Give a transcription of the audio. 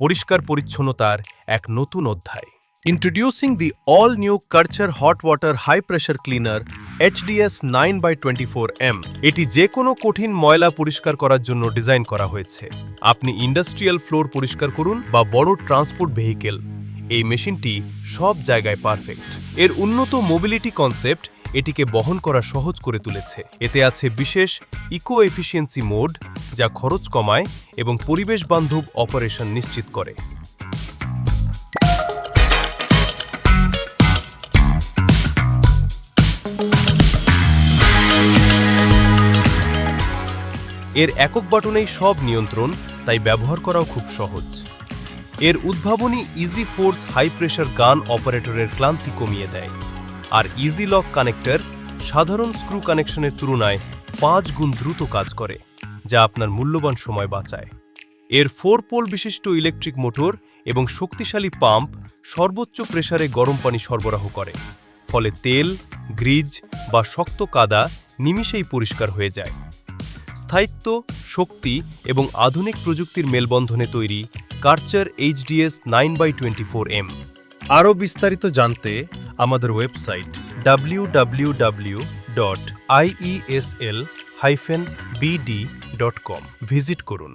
পরিষ্কার পরিচ্ছন্নতার এক নতুন অধ্যায়। Introducing the all-new Karcher Hot Water High Pressure Cleaner HDS 9/24M এটি যে কোনো কঠিন ময়লা পরিষ্কার করার জন্য ডিজাইন করা হয়েছে। আপনি ইন্ডাস্ট্রিয়াল ফ্লোর পরিষ্কার করুন বা বড় ট্রান্সপোর্ট ভেহিকেল, এই মেশিনটি সব জায়গায় পারফেক্ট। এর উন্নত মোবিলিটি কনসেপ্ট এটিকে বহন করা সহজ করে তুলেছে। এতে আছে বিশেষ ইকো এফিসিয়েন্সি মোড, যা খরচ কমায় এবং পরিবেশ বান্ধব অপারেশন নিশ্চিত করে। এর একক বাটনেই সব নিয়ন্ত্রণ, তাই ব্যবহার করাও খুব সহজ। এর উদ্ভাবনী ইজি ফোর্স হাই প্রেশার গান অপারেটরের ক্লান্তি কমিয়ে দেয়, আর ইজি লক কানেক্টর সাধারণ স্ক্রু কানেকশনের তুলনায় 5 গুণ দ্রুত কাজ করে, যা আপনার মূল্যবান সময় বাঁচায়। এর 4 পোল বিশিষ্ট ইলেকট্রিক মোটর এবং শক্তিশালী পাম্প সর্বোচ্চ প্রেসারে গরম পানি সরবরাহ করে, ফলে তেল, গ্রিজ বা শক্ত কাদা নিমিষেই পরিষ্কার হয়ে যায়। স্থায়িত্ব, শক্তি এবং আধুনিক প্রযুক্তির মেলবন্ধনে তৈরি কার্চার HDS 9/24M। আরও বিস্তারিত জানতে আমাদের ওয়েবসাইট www.iesl-bd.com ভিজিট করুন।